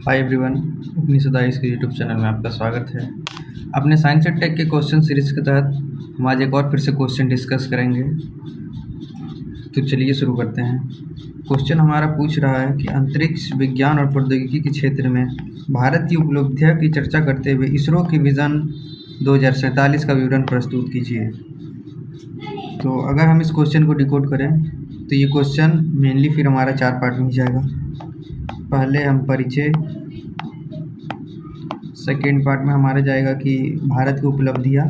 Hi everyone, उपनिषद के YouTube channel में आपका स्वागत है। अपने साइंस एंड टेक के क्वेश्चन सीरीज के तहत हम आज एक और फिर से क्वेश्चन डिस्कस करेंगे। तो चलिए शुरू करते हैं। क्वेश्चन हमारा पूछ रहा है कि अंतरिक्ष विज्ञान और प्रौद्योगिकी के क्षेत्र में भारत की उपलब्धियों की चर्चा करते हुए इसरो की विज़न 2047 का विवरण प्रस्तुत कीजिए। तो अगर हम इस क्वेश्चन को डिकोड करें तो ये क्वेश्चन मेनली फिर हमारा 4 पार्ट में ही जाएगा। पहले हम परिचय, सेकेंड पार्ट में हमारा जाएगा कि भारत की उपलब्धियाँ,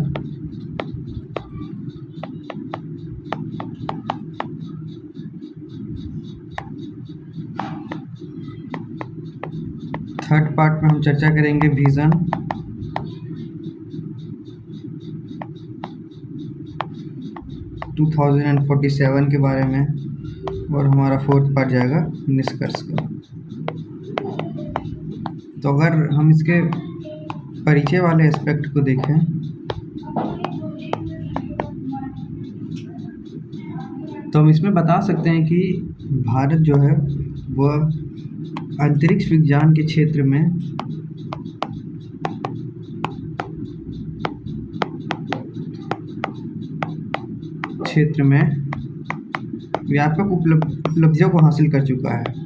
थर्ड पार्ट में हम चर्चा करेंगे विज़न, टू 2047 के बारे में, और हमारा फोर्थ पार्ट जाएगा निष्कर्ष का। तो अगर हम इसके परिचय वाले एस्पेक्ट को देखें तो हम इसमें बता सकते हैं कि भारत जो है वह अंतरिक्ष विज्ञान के क्षेत्र में व्यापक उपलब्धियों को हासिल कर चुका है।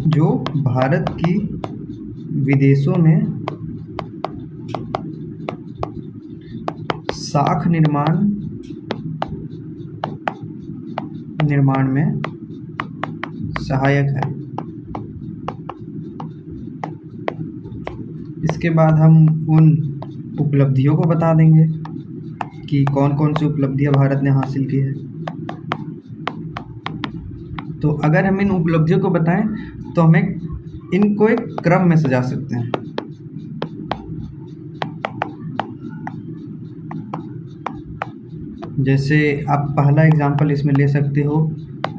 जो भारत की विदेशों में शाख निर्माण में सहायक है। इसके बाद हम उन उपलब्धियों को बता देंगे कि कौन कौन सी उपलब्धियां भारत ने हासिल की है। तो अगर हम इन उपलब्धियों को बताएं तो हमें इनको एक क्रम में सजा सकते हैं। जैसे आप पहला एग्जाम्पल इसमें ले सकते हो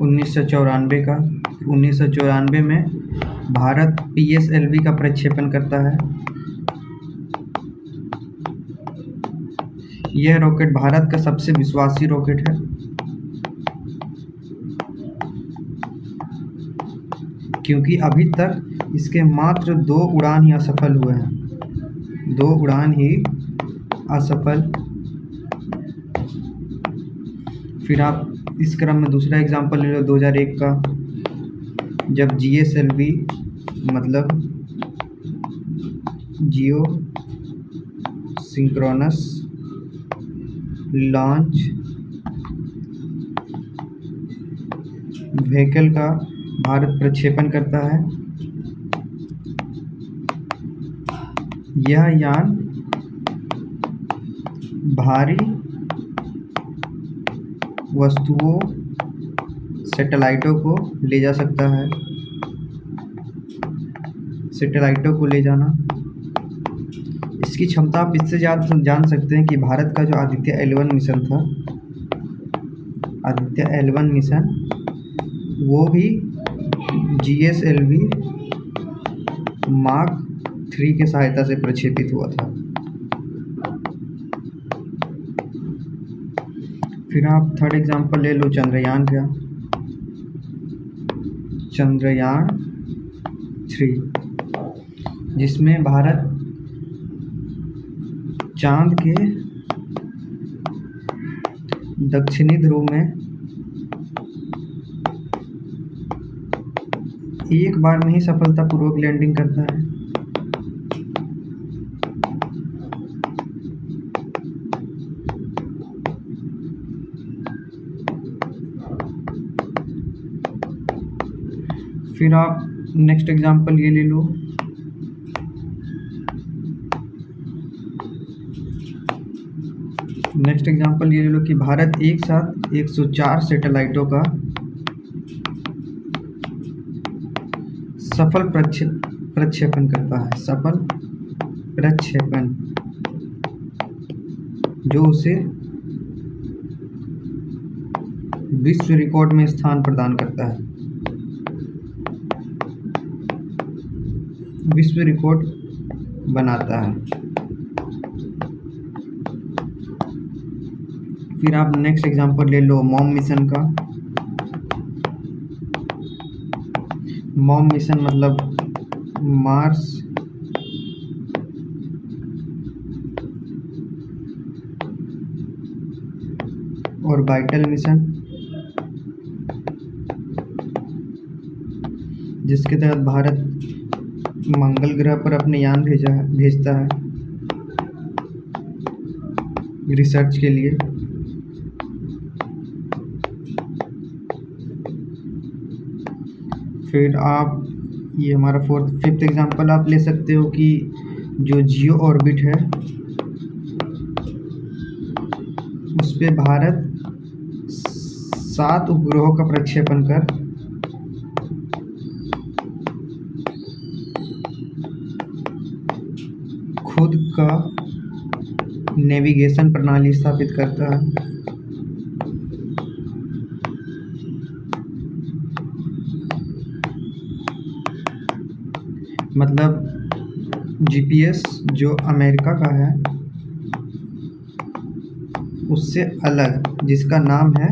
1994 का। 1994 में भारत PSLV का प्रक्षेपण करता है। यह रॉकेट भारत का सबसे विश्वासी रॉकेट है, क्योंकि अभी तक इसके मात्र 2 उड़ान ही असफल हुए हैं। 2 उड़ान ही असफल। फिर आप इस क्रम में दूसरा एग्जांपल ले लो 2001 का, जब GSLV मतलब जियो सिंक्रोनस लॉन्च व्हीकल का भारत प्रक्षेपण करता है। यह यान भारी वस्तुओं, सैटेलाइटों को ले जा सकता है। सैटेलाइटों को ले जाना, इसकी क्षमता आप इससे जान सकते हैं कि भारत का जो आदित्य L1 मिशन था, आदित्य L1 मिशन वो भी GSLV Mark 3 के सहायता से प्रक्षेपित हुआ था। फिर आप थर्ड एग्जांपल ले लो चंद्रयान का, चंद्रयान 3, जिसमें भारत चांद के दक्षिणी ध्रुव में एक बार में ही सफलतापूर्वक लैंडिंग करता है। फिर आप नेक्स्ट एग्जांपल ये ले लो, कि भारत एक साथ 104 सैटेलाइटों का सफल प्रक्षेपण करता है। सफल प्रक्षेपण जो उसे विश्व रिकॉर्ड में स्थान प्रदान करता है। विश्व रिकॉर्ड बनाता है। फिर आप नेक्स्ट एग्जांपल ले लो मॉम मिशन का। मॉम मिशन मतलब मार्स और वाइटल मिशन, जिसके तहत भारत मंगल ग्रह पर अपने यान भेजता है रिसर्च के लिए। फिर आप ये हमारा फिफ्थ एग्जांपल आप ले सकते हो कि जो जियो ऑर्बिट है उस पे भारत 7 उपग्रहों का प्रक्षेपण कर खुद का नेविगेशन प्रणाली स्थापित करता है। मतलब जीपीएस जो अमेरिका का है उससे अलग, जिसका नाम है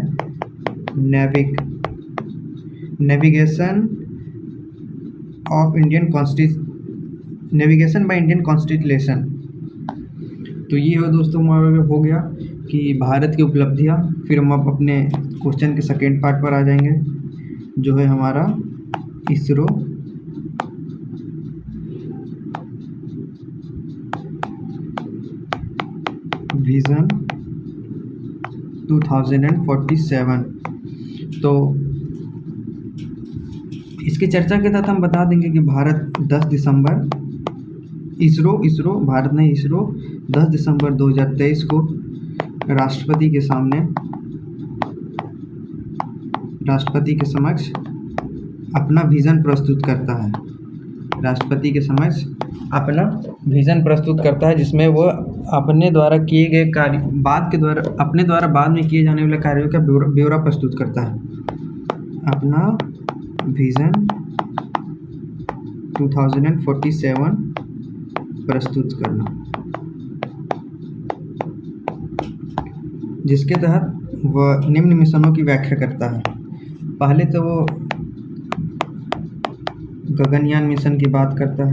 नेविगेशन बाय इंडियन कॉन्स्टिट्यूशन। तो ये हो दोस्तों हमारा हो गया कि भारत की उपलब्धियाँ। फिर हम अब अपने क्वेश्चन के सेकेंड पार्ट पर आ जाएंगे, जो है हमारा इसरो विज़न 2047। तो इसकी चर्चा के तहत हम बता देंगे कि भारत 10 दिसंबर इसरो भारत ने 10 दिसंबर 2023 को राष्ट्रपति के समक्ष अपना विज़न प्रस्तुत करता है। राष्ट्रपति के समक्ष अपना विज़न प्रस्तुत करता है, जिसमें वो अपने द्वारा किए गए कार्य बाद में किए जाने वाले कार्यों का ब्यौरा प्रस्तुत करता है। अपना विज़न 2047 प्रस्तुत करना, जिसके तहत वह निम्न मिशनों की व्याख्या करता है। पहले तो वो गगनयान मिशन की बात करता है।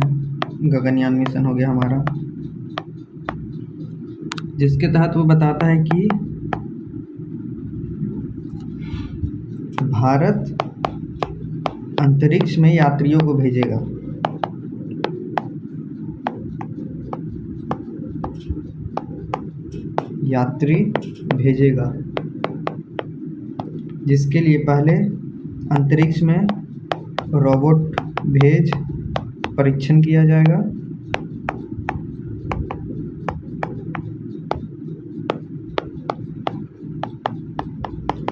गगनयान मिशन हो गया हमारा, जिसके तहत वो बताता है कि भारत अंतरिक्ष में यात्रियों को भेजेगा। जिसके लिए पहले अंतरिक्ष में रोबोट भेज परीक्षण किया जाएगा।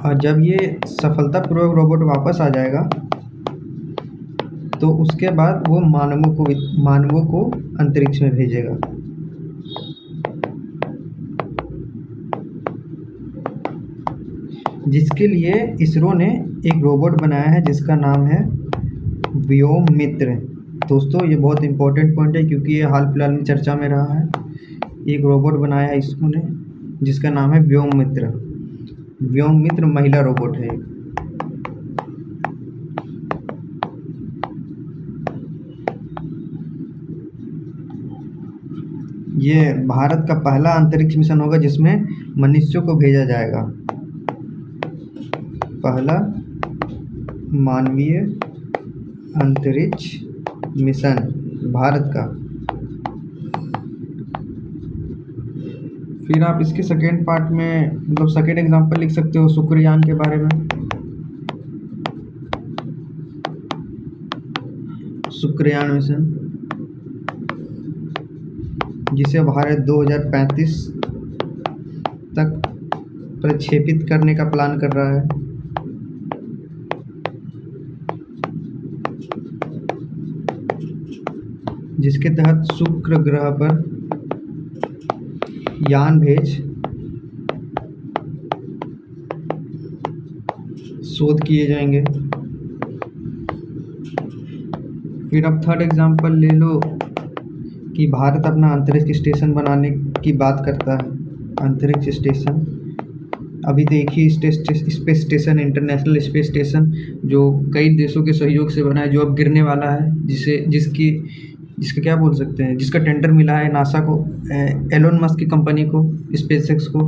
और जब ये सफलतापूर्वक रोबोट वापस आ जाएगा तो उसके बाद वो मानवों को अंतरिक्ष में भेजेगा। जिसके लिए इसरो ने एक रोबोट बनाया है जिसका नाम है व्योममित्र। दोस्तों ये बहुत इंपॉर्टेंट पॉइंट है क्योंकि ये हाल फिलहाल में चर्चा में रहा है। एक रोबोट बनाया है इसरो ने जिसका नाम है व्योममित्र। व्योममित्र महिला रोबोट है। ये भारत का पहला अंतरिक्ष मिशन होगा जिसमें मनुष्यों को भेजा जाएगा। पहला मानवीय अंतरिक्ष मिशन भारत का। फिर आप इसके सेकेंड पार्ट में मतलब सेकेंड एग्जांपल लिख सकते हो शुक्रयान के बारे में। शुक्रयान मिशन जिसे भारत 2035 तक प्रक्षेपित करने का प्लान कर रहा है। जिसके तहत शुक्र ग्रह पर यान भेज शोध किए जाएंगे। फिर अब थर्ड एग्जांपल ले लो कि भारत अपना अंतरिक्ष स्टेशन बनाने की बात करता है। अंतरिक्ष स्टेशन अभी तो एक ही space station, international space station, जो कई देशों के सहयोग से बना है, जो अब गिरने वाला है, जिसका क्या बोल सकते हैं, जिसका टेंडर मिला है नासा को, एलोन मस्क की कंपनी को, स्पेसएक्स को।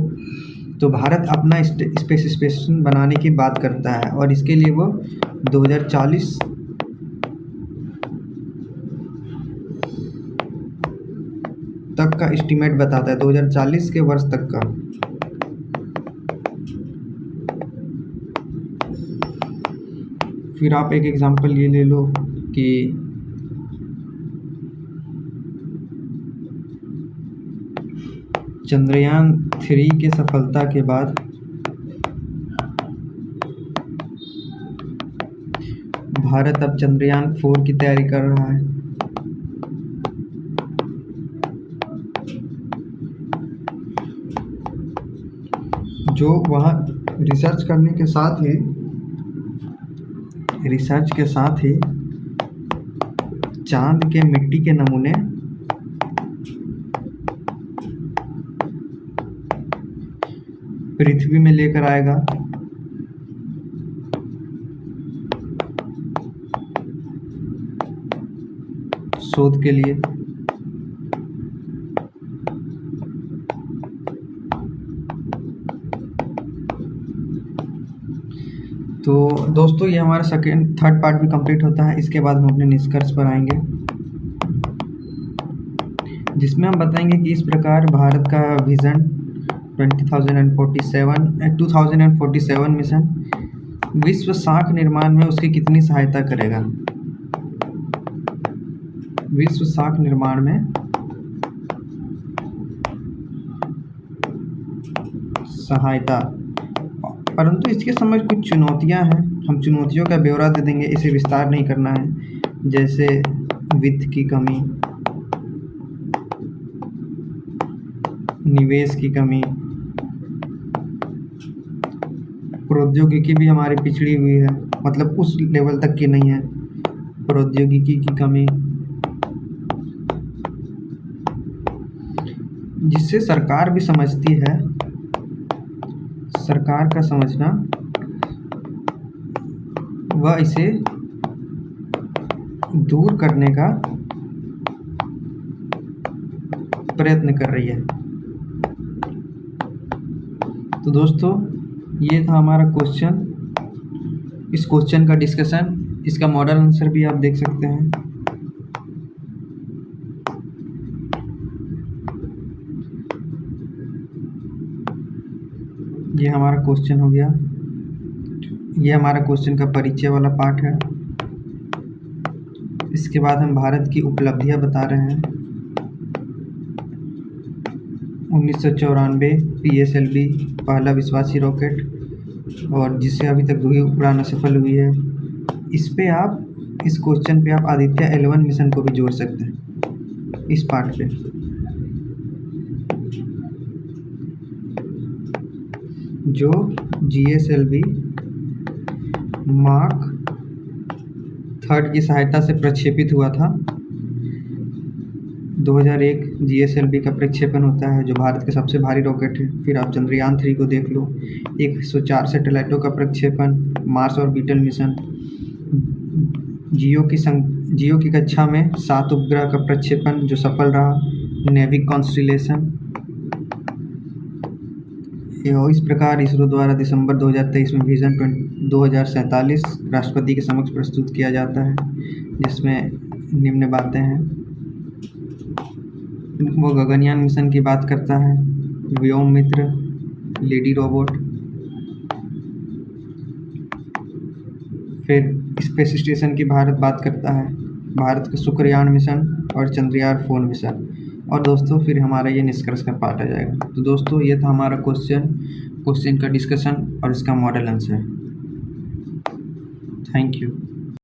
तो भारत अपना स्पेस स्टेशन बनाने की बात करता है और इसके लिए वो 2040 तक का एस्टीमेट बताता है, 2040 के वर्ष तक का। फिर आप एक एग्जांपल ये ले लो कि चंद्रयान 3 के सफलता के बाद भारत अब चंद्रयान 4 की तैयारी कर रहा है। जो वहाँ रिसर्च के साथ ही चांद के मिट्टी के नमूने पृथ्वी में लेकर आएगा। शोध के लिए। तो दोस्तों ये हमारा थर्ड पार्ट भी कंप्लीट होता है। इसके बाद हम अपने निष्कर्ष पर आएंगे, जिसमें हम बताएंगे कि इस प्रकार भारत का विजन 2047 मिशन विश्व शांख निर्माण में उसकी कितनी सहायता करेगा। विश्व शांख निर्माण में सहायता, परंतु इसके समय कुछ चुनौतियां हैं। हम चुनौतियों का ब्यौरा दे देंगे, इसे विस्तार नहीं करना है। जैसे वित्त की कमी, निवेश की कमी, प्रौद्योगिकी भी हमारी पिछड़ी हुई है, मतलब उस लेवल तक की नहीं है। प्रौद्योगिकी की कमी, जिससे सरकार भी समझती है। सरकार का समझना, वह इसे दूर करने का प्रयत्न कर रही है। तो दोस्तों ये था हमारा क्वेश्चन। इस क्वेश्चन का डिस्कशन, इसका मॉडल आंसर भी आप देख सकते हैं। ये हमारा क्वेश्चन हो गया। ये हमारा क्वेश्चन का परिचय वाला पार्ट है। इसके बाद हम भारत की उपलब्धियां बता रहे हैं। 1994 PSLV पहला विश्वासी रॉकेट, और जिससे अभी तक 2 उड़ान असफल हुई है। इस क्वेश्चन पे आप आदित्य L1 मिशन को भी जोड़ सकते हैं इस पार्ट पे। जो GSLV मार्क 3 की सहायता से प्रक्षेपित हुआ था। 2001 GSLV का प्रक्षेपण होता है, जो भारत के सबसे भारी रॉकेट है। फिर आप चंद्रयान 3 को देख लो, 104 सैटेलाइटों का प्रक्षेपण, मार्स ऑर्बिटल मिशन, जियो की कक्षा में 7 उपग्रह का प्रक्षेपण जो सफल रहा, नेविक कॉन्स्टिलेशन। इस प्रकार इसरो द्वारा दिसंबर 2023 में विजन 2047 राष्ट्रपति के समक्ष प्रस्तुत किया जाता है, जिसमें निम्न बातें हैं। वो गगनयान मिशन की बात करता है, व्योम मित्र, लेडी रोबोट, फिर स्पेस स्टेशन की भारत बात करता है, भारत का शुक्रयान मिशन और चंद्रयान 4 मिशन। और दोस्तों फिर हमारा ये निष्कर्ष का पार्ट आ जाएगा। तो दोस्तों ये था हमारा क्वेश्चन का डिस्कशन और इसका मॉडल आंसर। Thank you.